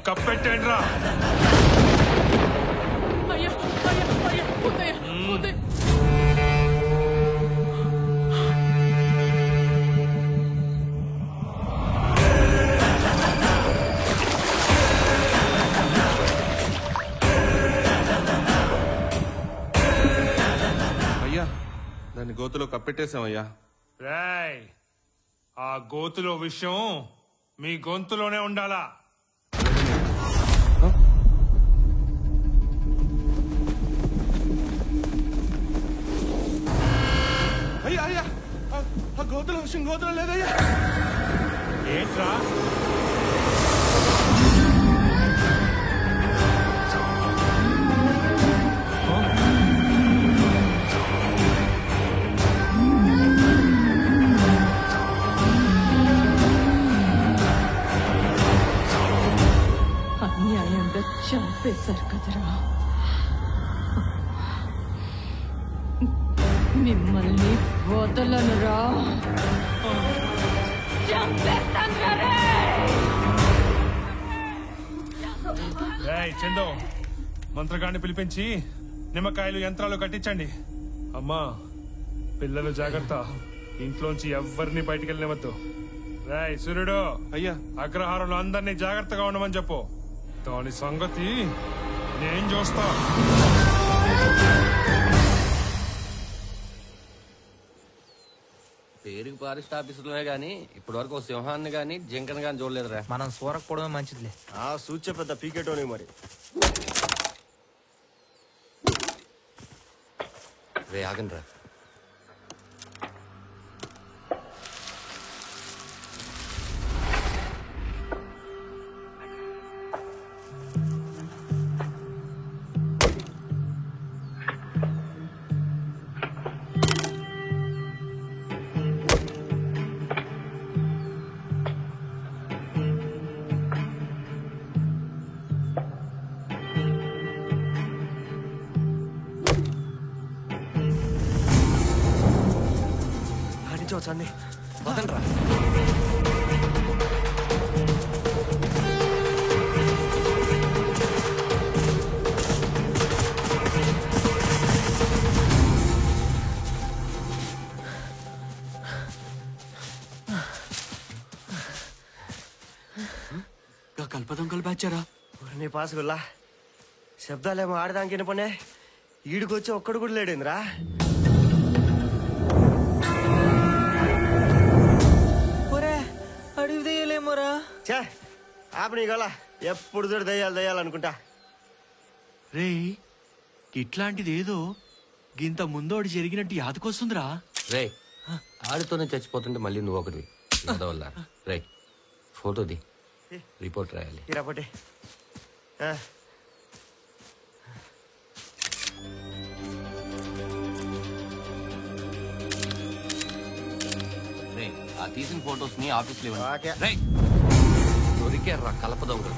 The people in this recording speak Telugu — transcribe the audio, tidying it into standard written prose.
కప్పెట్టండి రా. అయ్యా దాన్ని గోతులో కప్పెట్టేశామయ్యా. రేయ్, ఆ గోతులో విషయం మీ గొంతులోనే ఉండాలా? అయ్యా అయ్యా ఆ గోతులో విషయం గోతులో లేదయ్యా. ఏంట్రా? అన్యాయంగా చంపేశారు కదరా. మిమ్మల్ని వదలనురా. రేయ్ చందో, మంత్రగాడిని పిలిపించి నిమ్మకాయలు యంత్రాలు కట్టించండి. అమ్మా, పిల్లలు జాగ్రత్త, ఇంట్లోంచి ఎవ్వరిని బయటికి వెళ్ళనివద్దు. రేయ్ సూర్యుడు, అయ్యా అగ్రహారంలో అందరినీ జాగ్రత్తగా ఉండమని చెప్పు. దాని సంగతి నేను చూస్తా. పేరుకి ఫారెస్ట్ ఆఫీసులోనే గానీ ఇప్పటి వరకు సింహాన్ని గానీ జింకను గానీ చూడలేదురా. మనం సూరకపోవడమే మంచిదిలే. ఆ సూచ పెద్ద పీకెటోని మరి. రే ఆగండి రా. ఆడించవచ్చండి. వదండి రా. కల్పదొంగలు బ్యాచారా? నీ పాసుగుల్లా శబ్దాలేమో ఆడదానికి వినపనే, ఈడికొచ్చి ఒక్కడు కూడా లేడేంద్రా. అడివి దయ్యలేమోరా. చే ఆపని గల, ఎప్పుడు చూడు దయ్యాలు దయ్యాలు అనుకుంటా. రే, ఇట్లాంటిది ఏదో గింత ముందోడి జరిగినట్టు యాదకొస్తుందిరా. రే, ఆడితోనే చచ్చిపోతుంటే మళ్ళీ నువ్వు ఒకటి వల్ల. రే, ఫోటోది రిపోర్ట్ రాయాలి. ఈ రాపటి రే, ఆ తీసిన ఫొటోస్ ని ఆఫీస్ లో ఓకే. రే, దొరికారా కలపదొంగలు.